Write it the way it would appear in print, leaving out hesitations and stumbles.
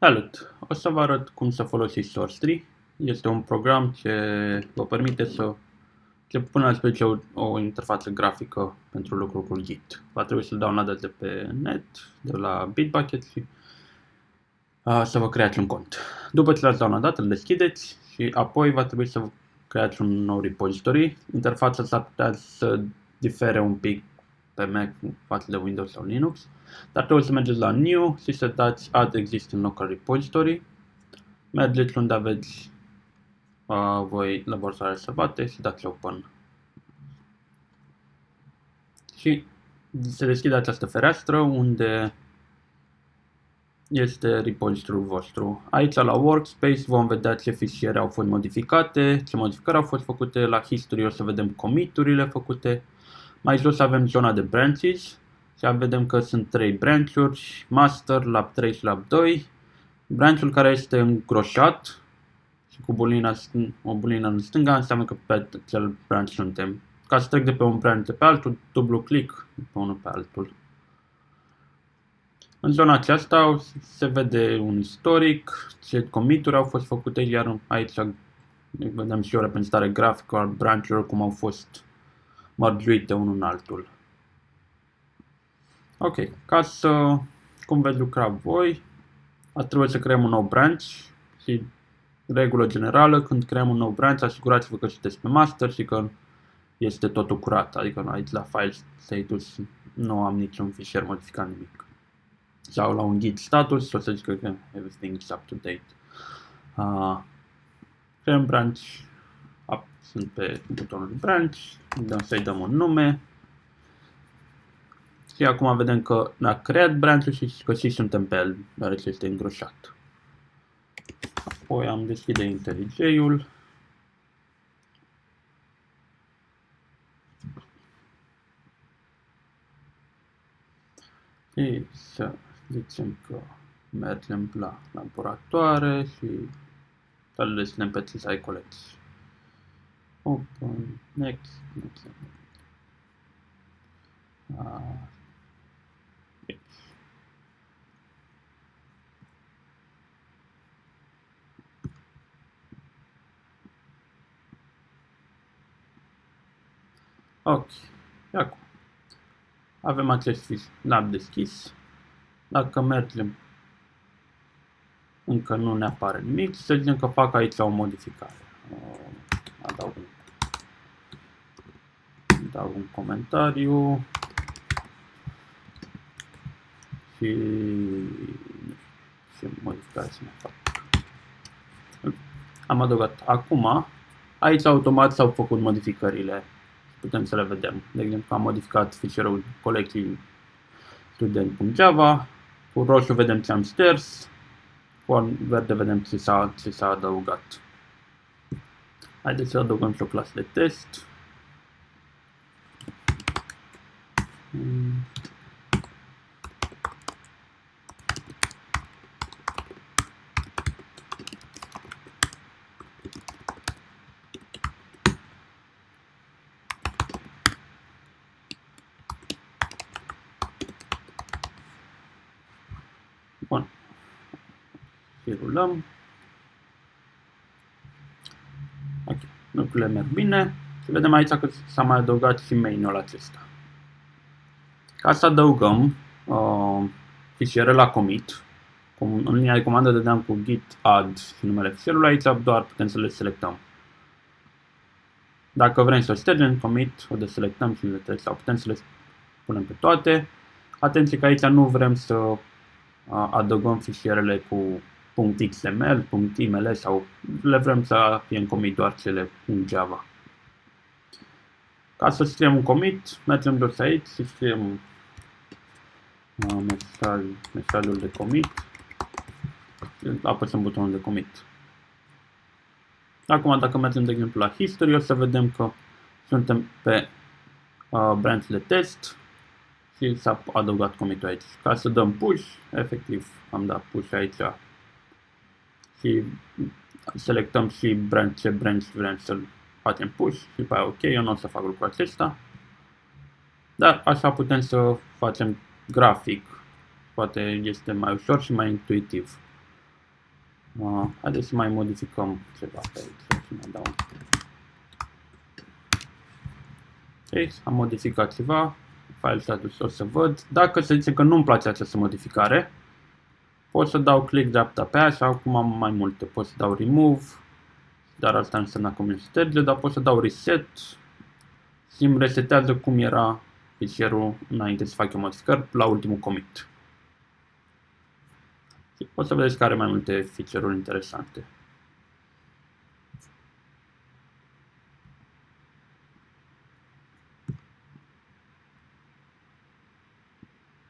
Salut! O să vă arăt cum să folosiți SourceTree. Este un program ce vă permite să pune la dispoziție o interfață grafică pentru lucrul cu Git. Va trebui să-l downloadați de pe net, de la Bitbucket și să vă creați un cont. După ce l-ați downloadat, îl deschideți și apoi va trebui să creați un nou repository. Interfața s-ar putea să difere un pic pe Mac față de Windows sau Linux, dar trebuie să mergeți la New și să dați Add Existing Local Repository. Mergeți unde aveți voi laboratoare rezervate și dați Open. Și se deschide această fereastră unde este repozitoriul vostru. Aici la Workspace vom vedea ce fișiere au fost modificate, ce modificări au fost făcute. La History o să vedem commit-urile făcute. Mai jos avem zona de branches și vedem că sunt 3 branch-uri, Master, Lab 3 și Lab 2. Branch-ul care este îngroșat și cu o bulină în stânga înseamnă că pe acel branch suntem. Ca să trec de pe un branch de pe altul, dublu click de pe unul pe altul. În zona aceasta se vede un istoric, ce commit-uri au fost făcute, iar aici vedem și o reprezentare grafică a branch-urilor cum au fost mărgiuite unul în altul. Ok, cum veți lucra voi, trebuie să creăm un nou branch și regulă generală, când creăm un nou branch, asigurați-vă că sunteți pe master și că este totul curat, adică aici la file status nu am niciun fișier modificat, nimic. Sau la un git status o să zic că everything is up to date. Creăm branch, sunt pe butonul branch, să-i dăm un nume. Și acum vedem că a creat branch-ul și că și suntem pe el, deoarece este îngroșat. Apoi am deschide IntelliJ-ul. Și să zicem că mergem la laboratoare și să le deschidem pe CSI College. Open, next. Ok, acum avem acest lab deschis. Dacă mergem, încă nu ne apare nimic, să zicem că fac aici o modificare. Dau un comentariu și ce modificare să mai fac. Am adăugat. Acum, aici automat s-au făcut modificările. Putem să le vedem. De exemplu, am modificat fișierul colecției student.java, cu roșu vedem ce am șters, cu verde vedem ce s-a adăugat. Haideți să adăugăm și o clasă de test. Bun. Și rulăm. Ok. Lucrurile merg bine. Și vedem aici că s-a mai adăugat și main-ul acesta. Ca să adăugăm fișiere la commit, în linia de comandă dădeam cu git add și numele fișierului, aici doar putem să le selectăm. Dacă vrem să ștergem commit, o deselectăm și le trecem, sau putem să le punem pe toate. Atenție că aici nu vrem să adăugăm fișierele cu .xml, .iml sau le vrem să fie în commit doar cele .java. Ca să scriem un commit, mergem jos aici și scriem mesajul de commit, apăsăm butonul de commit. Acum, dacă mergem, de exemplu, la history, o să vedem că suntem pe branch de test și s-a adăugat commit-ul aici. Ca să dăm push, efectiv, am dat push aici și selectăm și ce branch vrem să-l facem push și după aia ok, eu nu o să fac lucrul acesta. Dar așa putem să facem grafic, poate este mai ușor și mai intuitiv. Haideți să mai modificăm ceva pe aici. Să mai dau. Ok, am modificat ceva. File status o să văd. Dacă să zicem că nu-mi place această modificare, pot să dau click dreapta pe ea și acum am mai multe. Pot să dau remove, dar asta înseamnă că mi-l șterge, dar pot să dau reset și îmi resetează cum era fișierul înainte să fac eu modificări la ultimul commit. Și pot să vedeți că are mai multe feature-uri interesante.